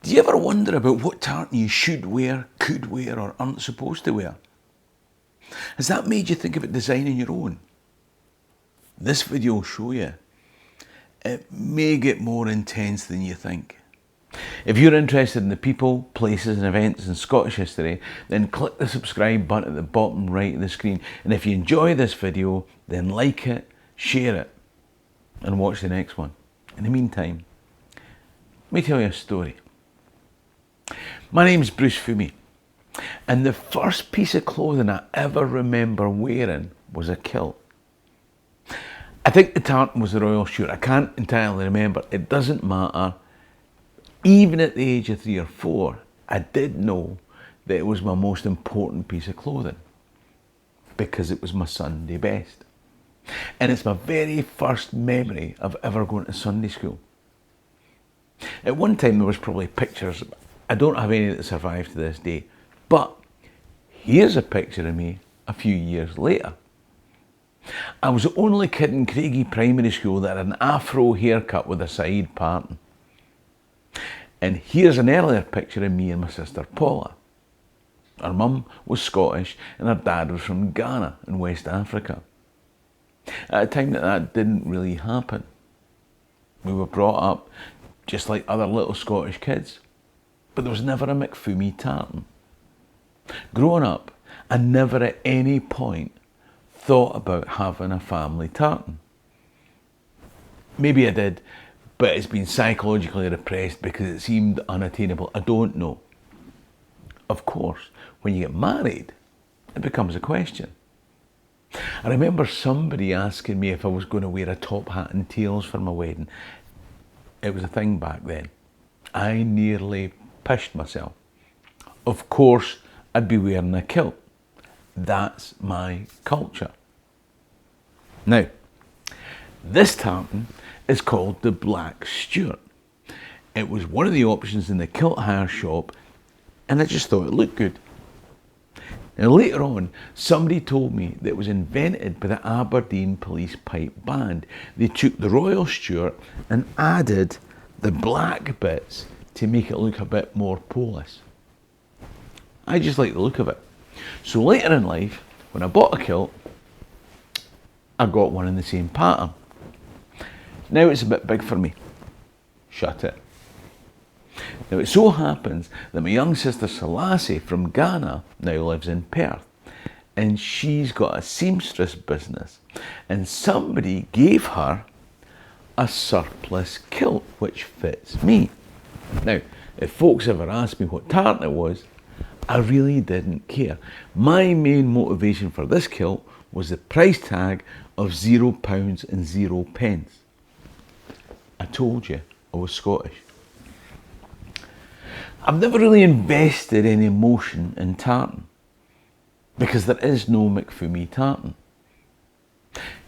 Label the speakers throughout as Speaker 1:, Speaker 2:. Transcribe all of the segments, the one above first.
Speaker 1: Do you ever wonder about what tartan you should wear, could wear, or aren't supposed to wear? Has that made you think about designing your own? This video will show you. It may get more intense than you think. If you're interested in the people, places and events in Scottish history, then click the subscribe button at the bottom right of the screen. And if you enjoy this video, then like it, share it, and watch the next one. In the meantime, let me tell you a story. My name's Bruce Fummey, and the first piece of clothing I ever remember wearing was a kilt. I think the tartan was the Royal Stewart. I can't entirely remember. It doesn't matter. Even at the age of 3 or 4, I did know that it was my most important piece of clothing because it was my Sunday best. And it's my very first memory of ever going to Sunday school. At one time there was probably pictures. I don't have any that survive to this day. But here's a picture of me a few years later. I was the only kid in Craigie Primary School that had an afro haircut with a side parting. And here's an earlier picture of me and my sister Paula. Our mum was Scottish and our dad was from Ghana in West Africa. At a time that didn't really happen. We were brought up just like other little Scottish kids. But there was never a McFummey tartan. Growing up, I never at any point thought about having a family tartan. Maybe I did, but it's been psychologically repressed because it seemed unattainable. I don't know. Of course, when you get married, it becomes a question. I remember somebody asking me if I was going to wear a top hat and tails for my wedding. It was a thing back then. I nearly pissed myself. Of course, I'd be wearing a kilt. That's my culture. Now, this tartan is called the Black Stewart. It was one of the options in the kilt hire shop, and I just thought it looked good. Now later on, somebody told me that it was invented by the Aberdeen Police Pipe Band. They took the Royal Stewart and added the black bits to make it look a bit more Polish. I just like the look of it. So later in life, when I bought a kilt, I got one in the same pattern. Now it's a bit big for me. Shut it. Now it so happens that my young sister Selassie from Ghana now lives in Perth, and she's got a seamstress business, and somebody gave her a surplus kilt which fits me. Now, if folks ever asked me what tartan it was, I really didn't care. My main motivation for this kilt was the price tag of £0 and 0 pence. I told you I was Scottish. I've never really invested any emotion in tartan because there is no McFummey tartan.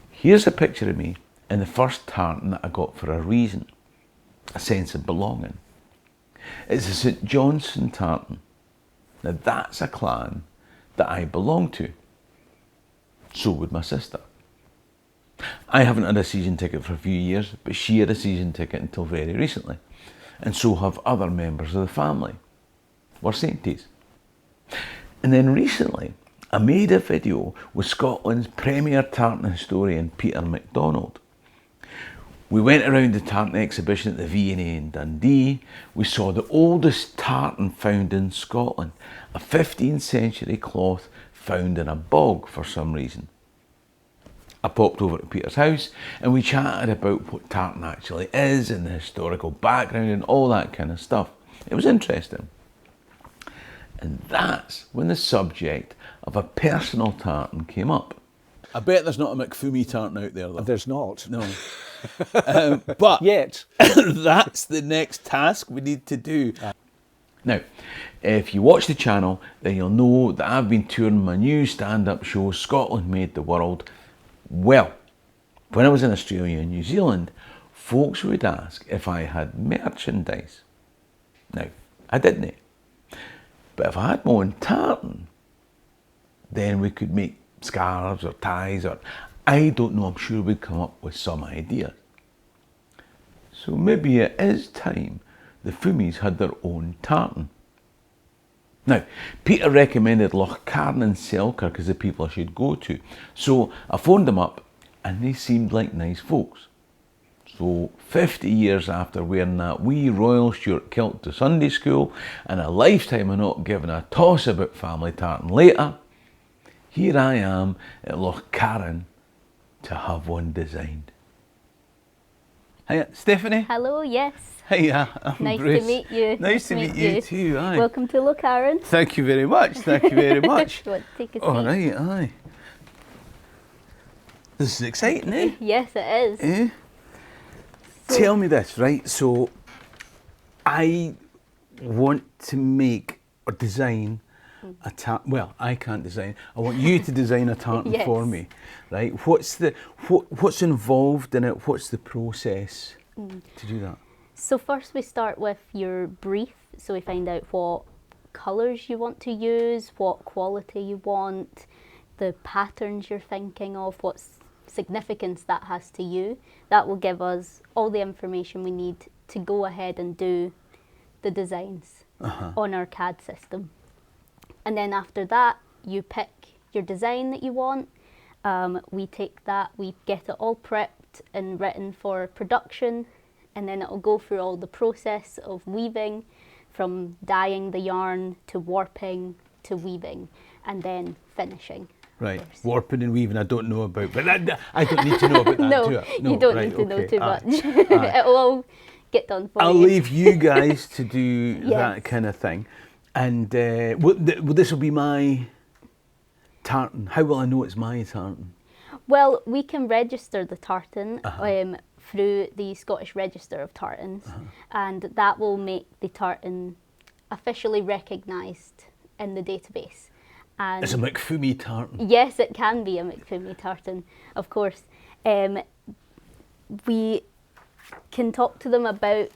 Speaker 1: Here's a picture of me in the first tartan that I got for a reason, a sense of belonging. It's a St Johnstone tartan. Now that's a clan that I belong to. So would my sister. I haven't had a season ticket for a few years, but she had a season ticket until very recently. And so have other members of the family. We're sainties. And then recently, I made a video with Scotland's premier tartan historian, Peter MacDonald. We went around the tartan exhibition at the V&A in Dundee. We saw the oldest tartan found in Scotland, a 15th century cloth found in a bog for some reason. I popped over to Peter's house and we chatted about what tartan actually is and the historical background and all that kind of stuff. It was interesting. And that's when the subject of a personal tartan came up. I bet there's not a McFummey tartan out there though.
Speaker 2: There's not.
Speaker 1: No. But
Speaker 2: Yet.
Speaker 1: that's the next task we need to do. Now, if you watch the channel, then you'll know that I've been touring my new stand-up show, Scotland Made the World. Well, when I was in Australia and New Zealand, folks would ask if I had merchandise. Now, I didn't. But if I had my own tartan, then we could make scarves or ties or, I don't know, I'm sure we'd come up with some ideas. So maybe it is time the Fummeys had their own tartan. Now, Peter recommended Lochcarron and Selkirk as the people I should go to. So I phoned them up and they seemed like nice folks. So 50 years after wearing that wee Royal Stuart kilt to Sunday school and a lifetime of not giving a toss about family tartan later, here I am at Lochcarron to have one designed. Hiya, Stephanie.
Speaker 2: Hello, yes.
Speaker 1: Hiya, I'm
Speaker 2: Nice
Speaker 1: Bruce.
Speaker 2: to meet you.
Speaker 1: Nice to meet you too, aye.
Speaker 2: Welcome to Lochcarron.
Speaker 1: Thank you very much, thank you very much.
Speaker 2: You want to take a seat?
Speaker 1: All right, aye. This is exciting, eh?
Speaker 2: Yes, it is.
Speaker 1: Eh? Tell me this, right? So, I want to make or design a tartan. Well, I can't design. I want you to design a tartan
Speaker 2: Yes.
Speaker 1: for me, right? What's involved in it? What's the process to do that?
Speaker 2: So first we start with your brief. So we find out what colours you want to use, what quality you want, the patterns you're thinking of, what significance that has to you. That will give us all the information we need to go ahead and do the designs on our CAD system. And then after that, you pick your design that you want. We take that, we get it all prepped and written for production, and then it'll go through all the process of weaving, from dyeing the yarn to warping to weaving, and then finishing.
Speaker 1: Right, warping and weaving I don't know about, but I don't need to know about that,
Speaker 2: No,
Speaker 1: do I?
Speaker 2: you don't
Speaker 1: right,
Speaker 2: need to know
Speaker 1: okay,
Speaker 2: too
Speaker 1: aye,
Speaker 2: much.
Speaker 1: aye.
Speaker 2: It'll all get done for
Speaker 1: I'll
Speaker 2: you.
Speaker 1: leave you guys to do
Speaker 2: Yes.
Speaker 1: that kind of thing. And this will be my tartan. How will I know it's my tartan?
Speaker 2: Well, we can register the tartan through the Scottish Register of Tartans, and that will make the tartan officially recognised in the database. And
Speaker 1: It's a McFumey tartan.
Speaker 2: yes, it can be a McFumey tartan, of course. We can talk to them about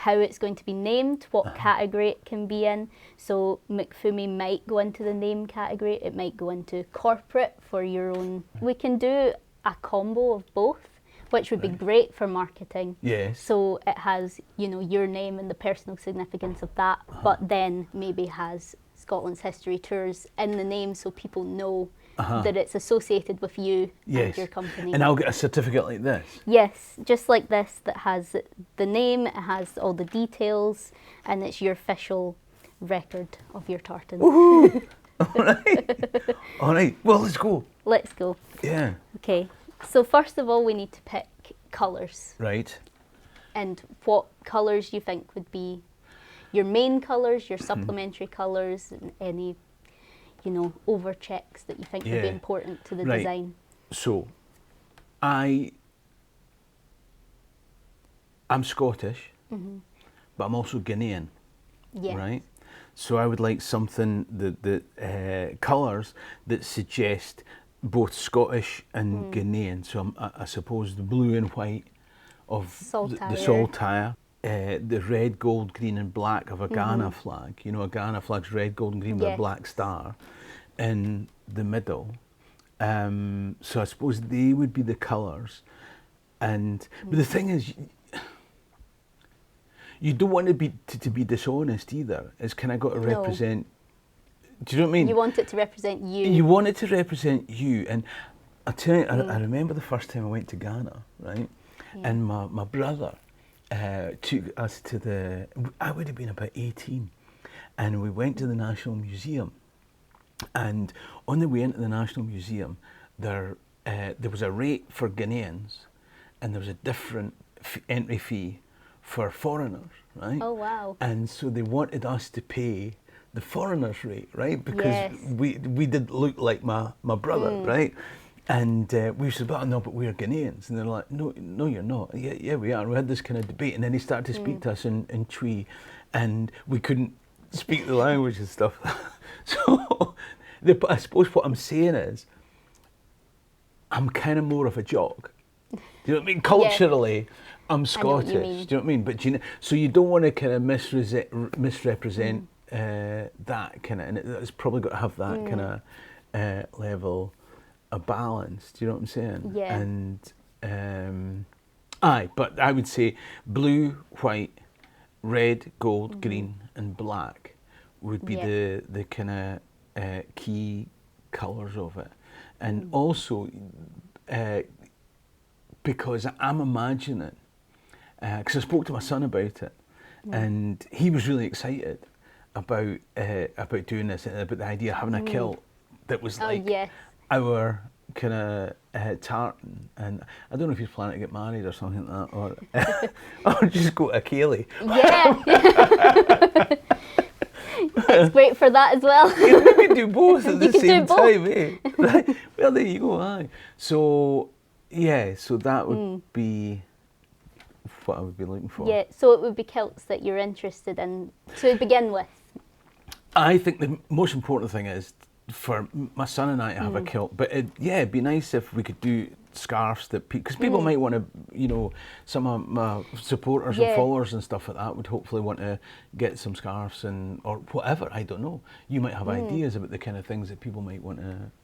Speaker 2: how it's going to be named, what category it can be in. So McFumey might go into the name category, it might go into corporate for your own. We can do a combo of both, which would be great for marketing.
Speaker 1: Yes.
Speaker 2: So it has, you know, your name and the personal significance of that, but then maybe has Scotland's History Tours in the name, so people know that it's associated with you and your company.
Speaker 1: And I'll get a certificate like this.
Speaker 2: Yes, just like this, that has the name, it has all the details, and it's your official record of your tartan.
Speaker 1: Woohoo! All right. All right. Well, let's go.
Speaker 2: Let's go.
Speaker 1: Yeah.
Speaker 2: Okay, so first of all, we need to pick colours.
Speaker 1: Right.
Speaker 2: And what colours you think would be your main colours, your supplementary colours, and any, you know, over checks that you think would be important to the design.
Speaker 1: So, I'm Scottish, but I'm also Ghanaian, right? So I would like something that colours that suggest both Scottish and Ghanaian. So I suppose the blue and white of the saltire. The red, gold, green and black of a Ghana flag. You know, a Ghana flag's red, gold and green with a black star in the middle. So I suppose they would be the colours. And but the thing is, you don't want to be dishonest either. It's kind of got to represent. Do you know what I mean?
Speaker 2: You want it to represent you.
Speaker 1: You want it to represent you. And I tell you, I remember the first time I went to Ghana, right? And my brother took us to I would have been about 18, and we went to the National Museum. And on the way into the National Museum, there was a rate for Ghanaians, and there was a different entry fee for foreigners, right?
Speaker 2: Oh wow!
Speaker 1: And so they wanted us to pay the foreigners' rate, right? Because we didn't look like my brother, right? And we said, "Well, no, but we're Ghanaians." And they're like, "No, you're not." Yeah, we are. We had this kind of debate, and then he started to speak to us in Twi, and we couldn't speak the language and stuff. So, I suppose what I'm saying is, I'm kind of more of a jock. Do you know what I mean? Culturally, I'm Scottish. Do you know what I mean? But so you don't want to kind of misrepresent that kind of, and it's probably got to have that kind of level of balance. Do you know what I'm saying?
Speaker 2: Yeah.
Speaker 1: And but I would say blue, white, red, gold, green, and black would be
Speaker 2: Yeah.
Speaker 1: the kind of key colours of it, and also because I'm imagining, because I spoke to my son about it, and he was really excited about doing this and about the idea of having a kilt that was
Speaker 2: Oh,
Speaker 1: like
Speaker 2: yes.
Speaker 1: our kind of tartan. And I don't know if he's planning to get married or something like that, or or just go to Cayley.
Speaker 2: Yeah. It's great for that as well.
Speaker 1: We could do both at
Speaker 2: You
Speaker 1: the
Speaker 2: could do
Speaker 1: same
Speaker 2: both.
Speaker 1: time, eh? Right. Well, there you go. Aye. So yeah, so that would be what I would be looking for.
Speaker 2: Yeah, so it would be kilts that you're interested in to begin with.
Speaker 1: I think the most important thing is for my son and I to have a kilt, but it'd be nice if we could do scarves that because people might want to, you know, some of my supporters and
Speaker 2: Yeah.
Speaker 1: followers and stuff like that would hopefully want to get some scarves and or whatever. I don't know. You might have ideas about the kind of things that people might want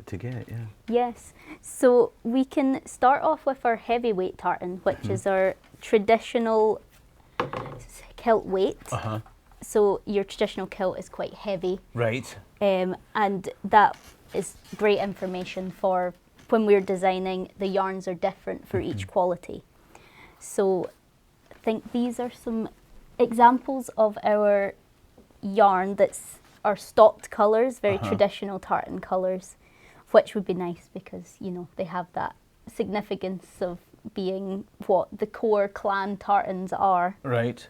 Speaker 1: to get. Yeah.
Speaker 2: Yes, so we can start off with our heavyweight tartan, which is our traditional kilt weight. So your traditional kilt is quite heavy,
Speaker 1: Right.
Speaker 2: and that is great information for when we're designing. The yarns are different for each quality. So I think these are some examples of our yarn that's our stocked colours, very traditional tartan colours, which would be nice because, you know, they have that significance of being what the core clan tartans are.
Speaker 1: Right.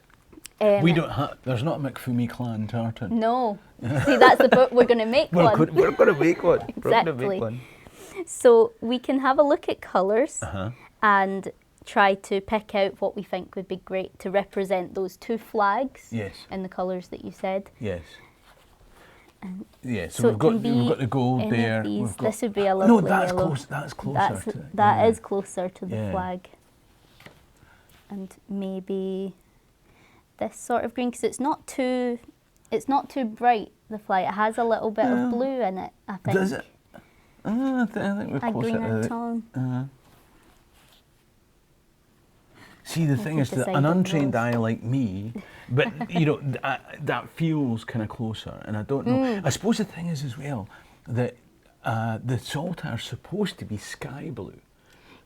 Speaker 1: We don't have. There's not a McFummey clan tartan.
Speaker 2: No. See, that's the book. We're going to make one.
Speaker 1: We're going to make one. We're going to
Speaker 2: Exactly.
Speaker 1: make one.
Speaker 2: So we can have a look at colours and try to pick out what we think would be great to represent those two flags
Speaker 1: Yes.
Speaker 2: in the colours that you said.
Speaker 1: Yes. Yeah, so,
Speaker 2: So
Speaker 1: we've
Speaker 2: it
Speaker 1: got
Speaker 2: can be
Speaker 1: we've got the gold
Speaker 2: any of
Speaker 1: there.
Speaker 2: these.
Speaker 1: We've got,
Speaker 2: This would be a
Speaker 1: no,
Speaker 2: lovely
Speaker 1: that's
Speaker 2: yellow.
Speaker 1: close. That's closer.
Speaker 2: That is
Speaker 1: Yeah.
Speaker 2: closer to the
Speaker 1: Yeah.
Speaker 2: flag. And maybe this sort of green, because it's not too bright. The flag, it has a little bit
Speaker 1: Yeah.
Speaker 2: of blue in it. I think.
Speaker 1: Does it? I think we're
Speaker 2: A
Speaker 1: closer
Speaker 2: greener
Speaker 1: to
Speaker 2: tone.
Speaker 1: See, the thing
Speaker 2: could
Speaker 1: is, that
Speaker 2: decide
Speaker 1: an
Speaker 2: on
Speaker 1: untrained
Speaker 2: those.
Speaker 1: eye like me, but you know, that feels kind of closer, and I don't know. I suppose the thing is as well that the saltire is supposed to be sky blue,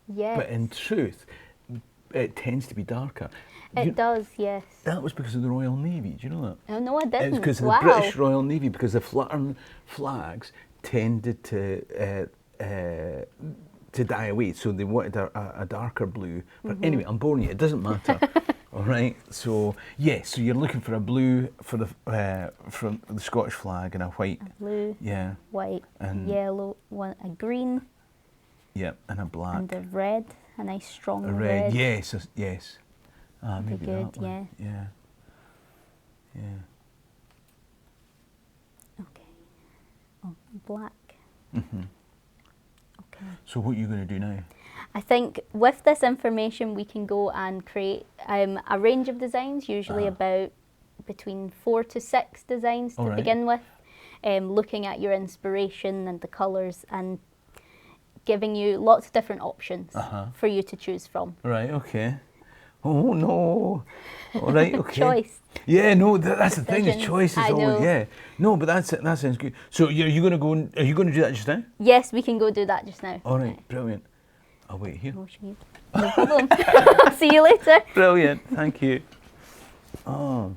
Speaker 2: Yes.
Speaker 1: but in truth, it tends to be darker.
Speaker 2: It does, yes.
Speaker 1: That was because of the Royal Navy. Do you know that?
Speaker 2: Oh, no, I didn't.
Speaker 1: It's because of
Speaker 2: Wow.
Speaker 1: the British Royal Navy, because the fluttering flags tended to die away, so they wanted a darker blue. But anyway, I'm boring you. It doesn't matter. All right. So so you're looking for a blue for the from the Scottish flag and a white.
Speaker 2: Blue,
Speaker 1: Yeah.
Speaker 2: white,
Speaker 1: And-
Speaker 2: yellow, a green,
Speaker 1: Yeah, and a black.
Speaker 2: and a red, a nice strong
Speaker 1: A red.
Speaker 2: red.
Speaker 1: Yes. Yes.
Speaker 2: Be
Speaker 1: Maybe
Speaker 2: good,
Speaker 1: that one. Yeah. Yeah.
Speaker 2: Okay. Oh, black. Okay.
Speaker 1: So what are you going to do now?
Speaker 2: I think with this information we can go and create a range of designs, usually about between 4 to 6 designs to
Speaker 1: All right.
Speaker 2: begin with, looking at your inspiration and the colours and giving you lots of different options for you to choose from.
Speaker 1: Right. Okay. Oh no! All right, okay.
Speaker 2: Choice.
Speaker 1: Yeah, no, that's the thing. Is
Speaker 2: Decisions.
Speaker 1: choice is
Speaker 2: I
Speaker 1: always
Speaker 2: know.
Speaker 1: yeah. No, but that sounds good. So you going to go? Are you going to do that just now?
Speaker 2: Yes, we can go do that just now.
Speaker 1: All right, brilliant. I'll wait here.
Speaker 2: No problem. See you later.
Speaker 1: Brilliant. Thank you. Oh.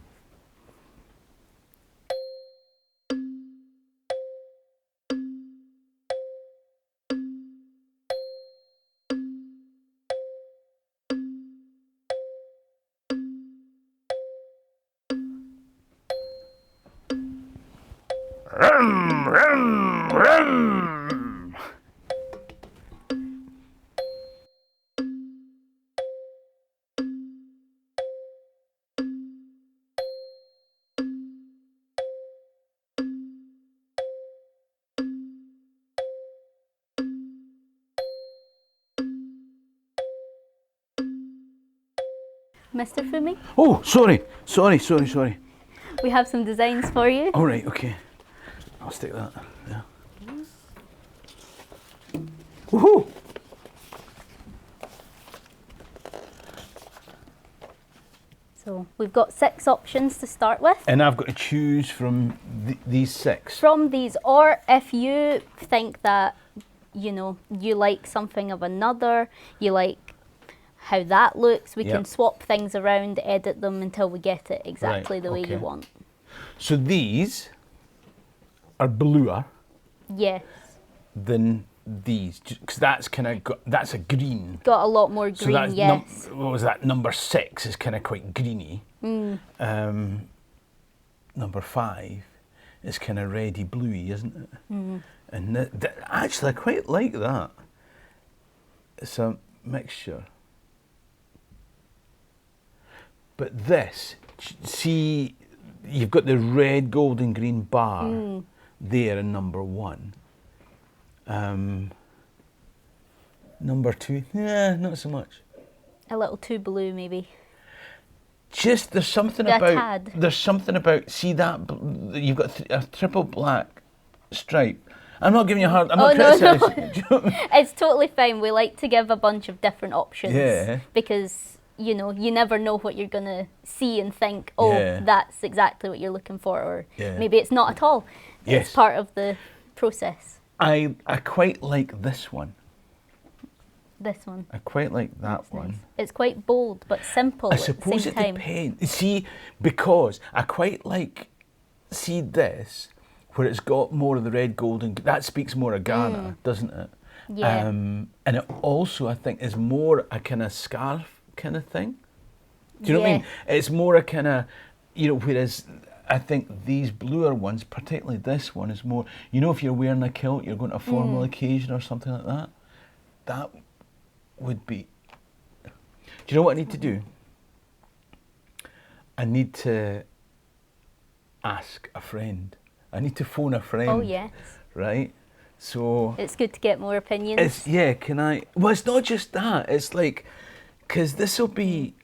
Speaker 2: Mr. Fummey,
Speaker 1: Oh, sorry.
Speaker 2: we have some designs for you.
Speaker 1: All right, okay. I'll stick that. Yeah. Woohoo!
Speaker 2: So So we've got 6 options to start with.
Speaker 1: And I've got to choose from these 6.
Speaker 2: From these, or if you think that, you know, you like something of another, you like how that looks, we can swap things around, edit them until we get it exactly the way you want.
Speaker 1: So these are bluer
Speaker 2: Yes.
Speaker 1: than these, because that's kind of that's a green.
Speaker 2: Got a lot more
Speaker 1: So
Speaker 2: green,
Speaker 1: that's
Speaker 2: yes.
Speaker 1: what was that? Number 6 is kind of quite greeny. Number 5 is kind of reddy bluey, isn't it? And actually, I quite like that. It's a mixture. But this, see, you've got the red, gold, and green bar there in number 1. Number 2, yeah, not so much.
Speaker 2: A little too blue, maybe.
Speaker 1: Just there's something about see that you've got a triple black stripe. I'm not giving you a hard. I'm not criticising.
Speaker 2: No.
Speaker 1: Do you know what I mean?
Speaker 2: It's totally fine. We like to give a bunch of different options.
Speaker 1: Yeah.
Speaker 2: Because, you know, you never know what you're going to see and think, oh, that's exactly what you're looking for, or maybe it's not at all.
Speaker 1: Yes.
Speaker 2: It's part of the process.
Speaker 1: I quite like this one.
Speaker 2: This one.
Speaker 1: I quite like that one.
Speaker 2: Nice. It's quite bold but simple
Speaker 1: I
Speaker 2: at the
Speaker 1: suppose
Speaker 2: same
Speaker 1: it
Speaker 2: time.
Speaker 1: depends. See, because I quite like this, where it's got more of the red, gold, and that speaks more of Ghana, doesn't it?
Speaker 2: Yeah.
Speaker 1: And it also, I think, is more a kind of scarf kind of thing. Do you know what I mean? It's more a kind of, you know, whereas I think these bluer ones, particularly this one, is more, you know, if you're wearing a kilt, you're going to a formal occasion or something like that, that would be. Do you know what I need to do? I need to ask a friend. I need to phone a friend.
Speaker 2: Oh, yes.
Speaker 1: Right? So.
Speaker 2: It's good to get more opinions.
Speaker 1: Can I? Well, it's not just that. It's like, because this will be.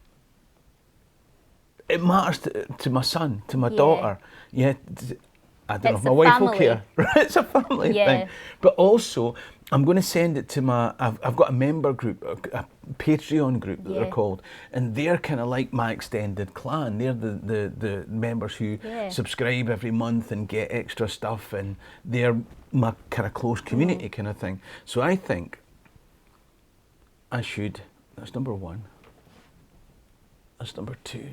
Speaker 1: It matters to my son, to my daughter. Yeah. I don't know. My wife will care. Right? It's a family thing. But also, I'm going to send it to my. I've got a member group, a Patreon group that they're called, and they're kind of like my extended clan. They're the members who subscribe every month and get extra stuff, and they're my kind of close community kind of thing. So I think I should. That's number 1. That's number 2.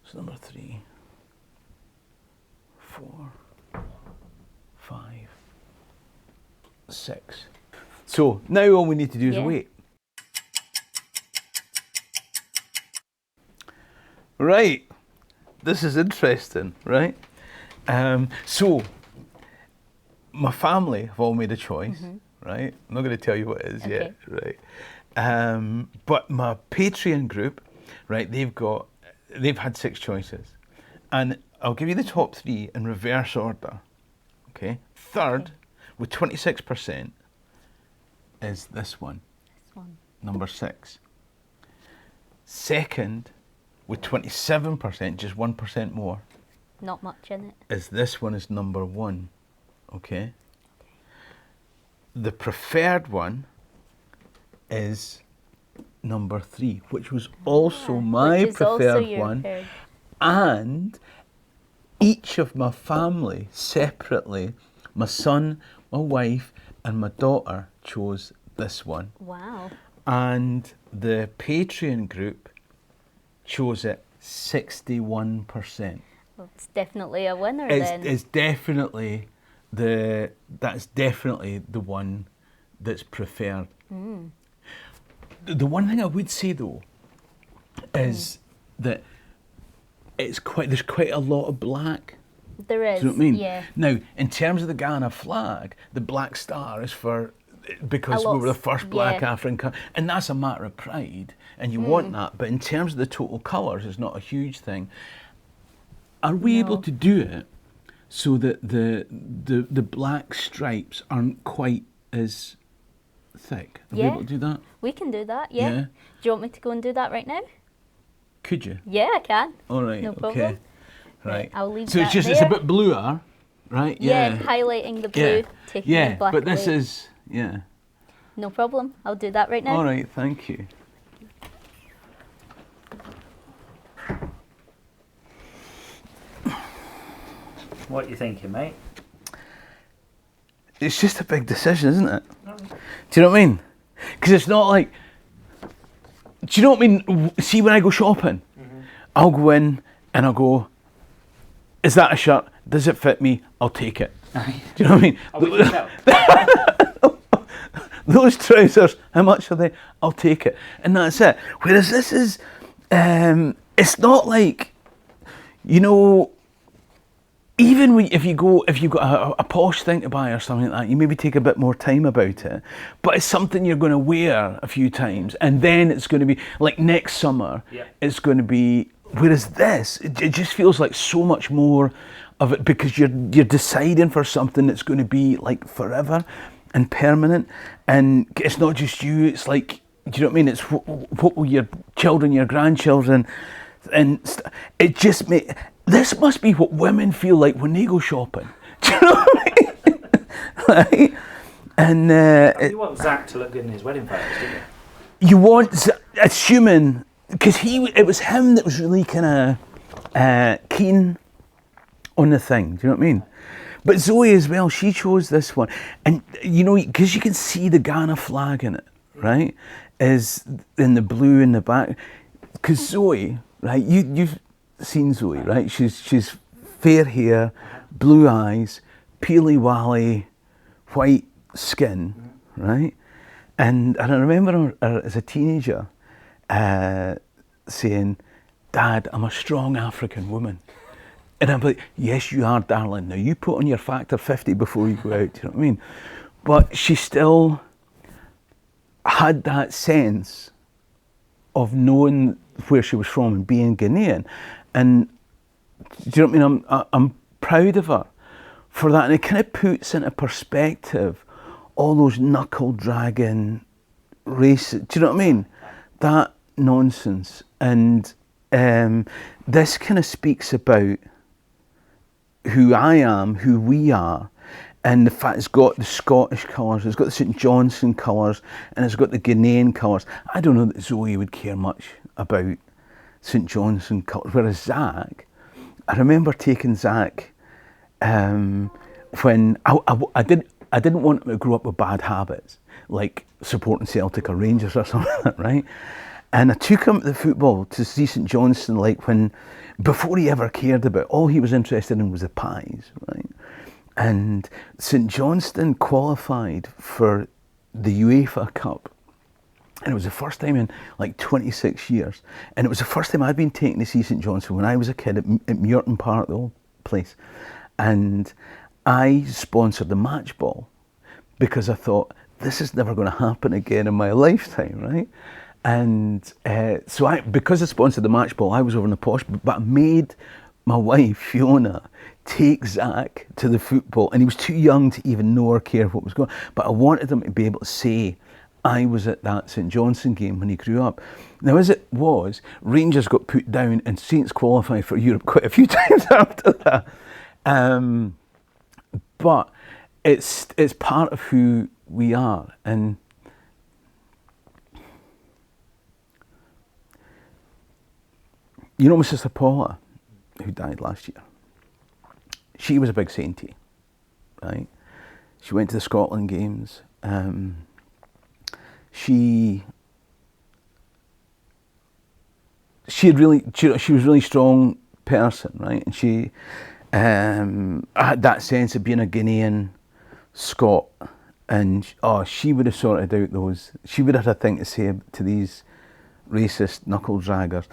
Speaker 1: That's number 3. 4, 5, 6. So now all we need to do is wait. Right, this is interesting, right? So my family have all made a choice, right? I'm not going to tell you what it is yet, right? But my Patreon group, right? They've had 6 choices, and I'll give you the top 3 in reverse order. Okay. Third, with 26%, is this one.
Speaker 2: This one.
Speaker 1: Number 6. Second, with 27%, just 1% more.
Speaker 2: Not much in it.
Speaker 1: Is this one is number 1. Okay. The preferred one is number 3, which was also my preferred one. And each of my family separately, my son, my wife, and my daughter chose this one.
Speaker 2: Wow.
Speaker 1: And the Patreon group chose it 61%.
Speaker 2: Well, it's definitely a winner then.
Speaker 1: It's definitely that's definitely the one that's preferred. The one thing I would say though is that there's quite a lot of black.
Speaker 2: There is.
Speaker 1: Do you know what I mean?
Speaker 2: Yeah.
Speaker 1: Now, in terms of the Ghana flag, the black star is because we were the first black African country, and that's a matter of pride, and you want that. But in terms of the total colours, it's not a huge thing. Are we able to do it so that the black stripes aren't quite as thick? Are we able to do that?
Speaker 2: We can do that. Yeah. Do you want me to go and do that right now?
Speaker 1: Could you?
Speaker 2: Yeah, I can.
Speaker 1: All right.
Speaker 2: No problem.
Speaker 1: Okay. Right.
Speaker 2: I'll leave
Speaker 1: so
Speaker 2: that
Speaker 1: it's
Speaker 2: there.
Speaker 1: a bit bluer, right?
Speaker 2: Yeah, highlighting the blue, taking the black
Speaker 1: but this
Speaker 2: away.
Speaker 1: is
Speaker 2: No problem. I'll do that right now.
Speaker 1: All right. Thank you.
Speaker 3: What are you thinking, mate?
Speaker 1: It's just a big decision, isn't it? Do you know what I mean? Because it's not like... Do you know what I mean? See, when I go shopping, I'll go in and I'll go, is that a shirt? Does it fit me? I'll take it. Do you know what I mean?
Speaker 3: Oh, we can tell.
Speaker 1: Those trousers, how much are they? I'll take it. And that's it. Whereas this is, it's not like, you know, even if you've got a posh thing to buy or something like that, you maybe take a bit more time about it. But it's something you're going to wear a few times, and then it's going to be, like next summer, it's going to be, whereas this, it just feels like so much more of it, because you're deciding for something that's going to be like forever and permanent, and it's not just you, it's like, do you know what I mean? It's what will your children, your grandchildren, and it just this must be what women feel like when they go shopping. Do you know what I mean? Right? And
Speaker 3: you want Zach to look good in his wedding photos, don't you?
Speaker 1: You want, assuming, because it was him that was really kind of keen on the thing. Do you know what I mean? But Zoe as well, she chose this one, and you know, because you can see the Ghana flag in it, right? Is in the blue in the back. Because Zoe, right? You've seen Zoe, right? She's fair hair, blue eyes, peely wally, white skin, right? And I remember her as a teenager saying, "Dad, I'm a strong African woman." And I'm like, "Yes, you are, darling. Now you put on your factor 50 before you go out." Do you know what I mean? But she still had that sense of knowing where she was from and being Ghanaian. And do you know what I mean? I'm proud of her for that. And it kind of puts into perspective all those knuckle dragging races. Do you know what I mean? That nonsense. And this kind of speaks about who I am, who we are, and the fact it's got the Scottish colours, it's got the St Johnstone colours, and it's got the Ghanaian colours. I don't know that Zoe would care much about St Johnstone colours, whereas Zach, I remember taking Zach when I didn't want him to grow up with bad habits, like supporting Celtic or Rangers or something like that, right? And I took him to the football to see St Johnstone, like before he ever cared about, all he was interested in was the pies, right? And St Johnstone qualified for the UEFA Cup. And it was the first time in like 26 years. And it was the first time I'd been taken to see St Johnstone when I was a kid at Muirton Park, the old place. And I sponsored the match ball because I thought, this is never going to happen again in my lifetime, right? And so because I sponsored the match ball, I was over in the posh, but I made my wife, Fiona, take Zach to the football, and he was too young to even know or care what was going on. But I wanted him to be able to say, I was at that St Johnstone game when he grew up. Now, as it was, Rangers got put down and Saints qualified for Europe quite a few times after that. But it's part of who we are. And you know my sister Paula, who died last year? She was a big Saintie, right? She went to the Scotland games. She was a really strong person, right? And she had that sense of being a Ghanaian Scot, and she would have sorted out those. She would have had a thing to say to these racist knuckle draggers.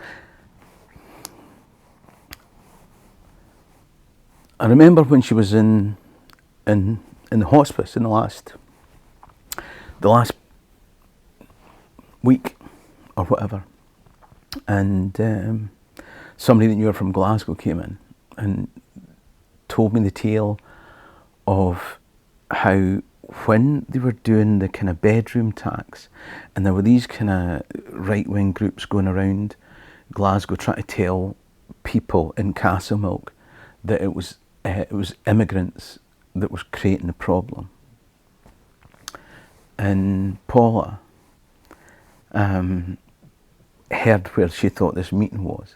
Speaker 1: I remember when she was in the hospice in the last week or whatever, and somebody that knew her from Glasgow came in and told me the tale of how when they were doing the kind of bedroom tax, and there were these kind of right-wing groups going around Glasgow trying to tell people in Castlemilk that it was immigrants that was creating the problem. And Paula heard where she thought this meeting was,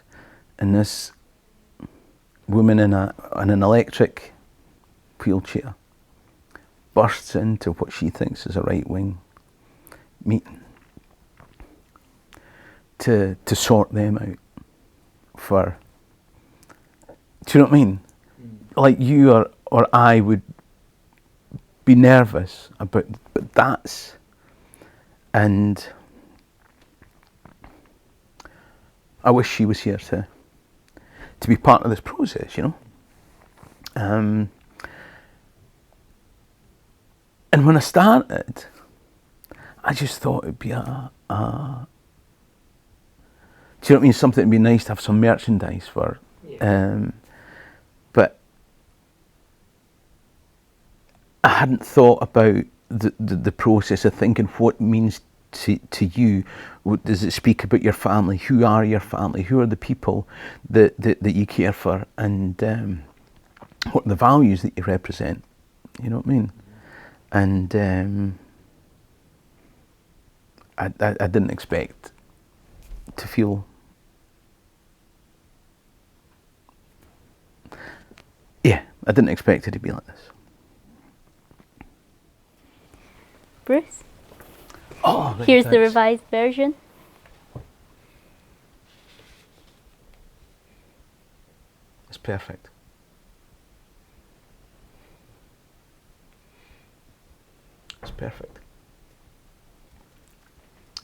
Speaker 1: and this woman in an electric wheelchair bursts into what she thinks is a right-wing meeting to sort them out for, do you know what I mean? Like you or I would be nervous about, but that's, and I wish she was here to be part of this process, you know. And when I started, I just thought it'd be do you know what I mean? Something that'd be nice to have some merchandise for.
Speaker 3: Yeah.
Speaker 1: But I hadn't thought about the process of thinking what it means to you. What does it speak about your family? Who are your family? Who are the people that you care for? And what are the values that you represent? You know what I mean? And I didn't expect to feel I didn't expect it to be like this.
Speaker 2: Bruce,
Speaker 1: Oh, right,
Speaker 2: here's the
Speaker 1: thanks.
Speaker 2: revised version.
Speaker 1: It's perfect. It's perfect.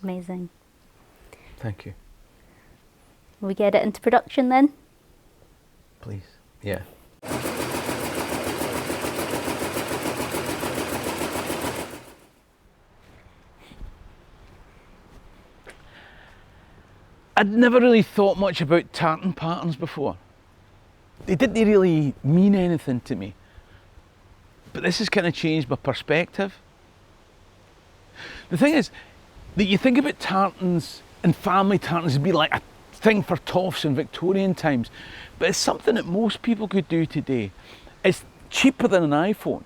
Speaker 2: Amazing.
Speaker 1: Thank you.
Speaker 2: Will we get it into production then?
Speaker 1: Please. Yeah. I'd never really thought much about tartan patterns before. They didn't really mean anything to me. But this has kind of changed my perspective. The thing is that you think about tartans and family tartans as being like a thing for toffs in Victorian times, but it's something that most people could do today. It's cheaper than an iPhone.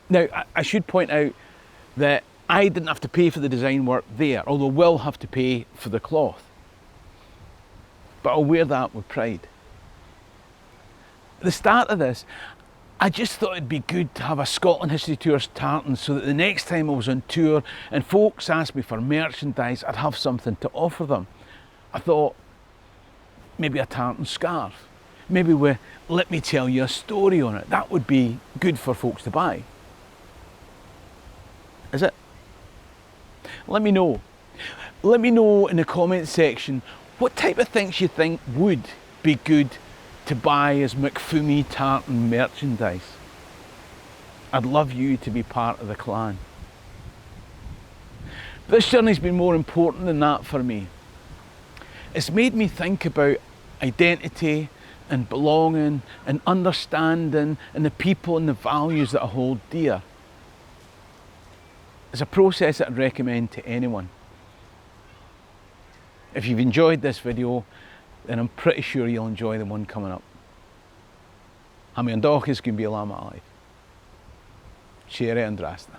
Speaker 1: Now, I should point out that I didn't have to pay for the design work there, although will have to pay for the cloth. But I'll wear that with pride. At the start of this, I just thought it'd be good to have a Scotland History Tours tartan so that the next time I was on tour and folks asked me for merchandise, I'd have something to offer them. I thought, maybe a tartan scarf, maybe with "let me tell you a story" on it. That would be good for folks to buy. Is it? Let me know. Let me know in the comment section what type of things you think would be good to buy as McFummey tartan merchandise. I'd love you to be part of the clan. This journey's been more important than that for me. It's made me think about identity and belonging and understanding and the people and the values that I hold dear. It's a process that I'd recommend to anyone. If you've enjoyed this video, then I'm pretty sure you'll enjoy the one coming up. Ha mi an dóchas gwn bí lama alaith. Siere an drasta.